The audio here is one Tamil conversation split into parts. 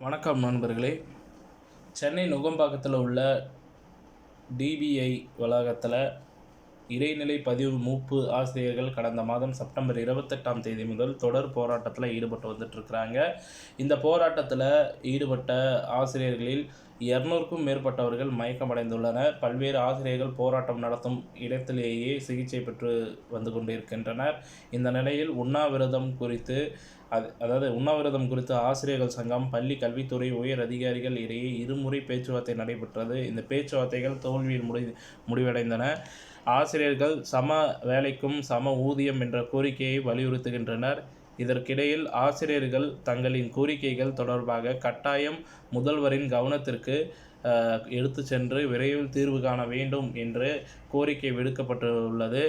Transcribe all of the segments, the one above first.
வணக்கம் நண்பர்களே. சென்னை நுங்கம்பாக்கத்தில் உள்ள டிபிஐ வளாகத்தில் இடைநிலை பதிவு மூப்பு ஆசிரியர்கள் கடந்த மாதம் செப்டம்பர் 28ஆம் தேதி முதல் தொடர் போராட்டத்தில் ஈடுபட்டு வந்துட்டுருக்குறாங்க. இந்த போராட்டத்தில் ஈடுபட்ட ஆசிரியர்களில் 200க்கும் மேற்பட்டவர்கள் மயக்கமடைந்துள்ளனர். பல்வேறு ஆசிரியர்கள் போராட்டம் நடத்தும் இடத்திலேயே சிகிச்சை பெற்று வந்து கொண்டிருக்கின்றனர். இந்த நிலையில் உண்ணாவிரதம் குறித்து ஆசிரியர்கள் சங்கம், பள்ளி கல்வித்துறை உயர் அதிகாரிகள் இடையே இருமுறை பேச்சுவார்த்தை நடைபெற்றது. இந்த பேச்சுவார்த்தைகள் தோல்வியில் முடிவடைந்தன. ஆசிரியர்கள் சம வேலைக்கும் சம ஊதியம் என்ற கோரிக்கையை வலியுறுத்துகின்றனர். இதற்கிடையில் ஆசிரியர்கள் தங்களின் கோரிக்கைகள் தொடர்பாக கட்டாயம் முதல்வரின் கவனத்திற்கு எடுத்து சென்று விரைவில் தீர்வு காண வேண்டும் என்று கோரிக்கை விடுக்கப்பட்டுள்ளது.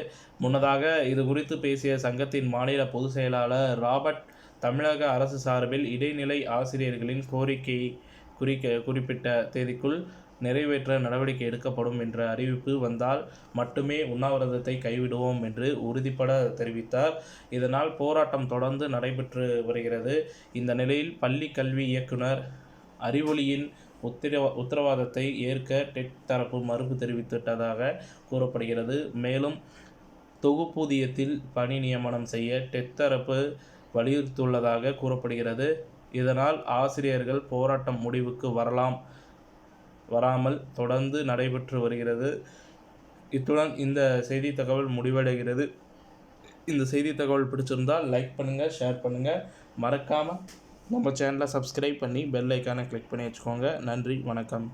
முன்னதாக இது குறித்து பேசிய சங்கத்தின் மாநில பொதுச் செயலாளர் ராபர்ட், தமிழக அரசு சார்பில் இடைநிலை ஆசிரியர்களின் கோரிக்கை குறிப்பிட்ட தேதிக்குள் நிறைவேற்ற நடவடிக்கை எடுக்கப்படும் என்ற அறிவிப்பு வந்தால் மட்டுமே உண்ணாவிரதத்தை கைவிடுவோம் என்று உறுதிபட தெரிவித்தார். இதனால் போராட்டம் தொடர்ந்து நடைபெற்று வருகிறது. இந்த நிலையில் பள்ளி கல்வி இயக்குனர் அறிவொளியின் உத்தரவாதத்தை ஏற்க டெட் தரப்பு மறுப்பு தெரிவித்துவிட்டதாக கூறப்படுகிறது. மேலும் தொகுப்பூதியத்தில் பணி நியமனம் செய்ய டெட் தரப்பு வலியுறுத்தியுள்ளதாக கூறப்படுகிறது. இதனால் ஆசிரியர்கள் போராட்டம் முடிவுக்கு வராமல் தொடர்ந்து நடைபெற்று வருகிறது. இத்துடன் இந்த செய்தி தகவல் முடிவடைகிறது. இந்த செய்தி தகவல் பிடிச்சிருந்தால் லைக் பண்ணுங்கள், ஷேர் பண்ணுங்கள். மறக்காமல் நம்ம சேனலை சப்ஸ்கிரைப் பண்ணி பெல் ஐக்கானை கிளிக் பண்ணி வச்சுக்கோங்க. நன்றி, வணக்கம்.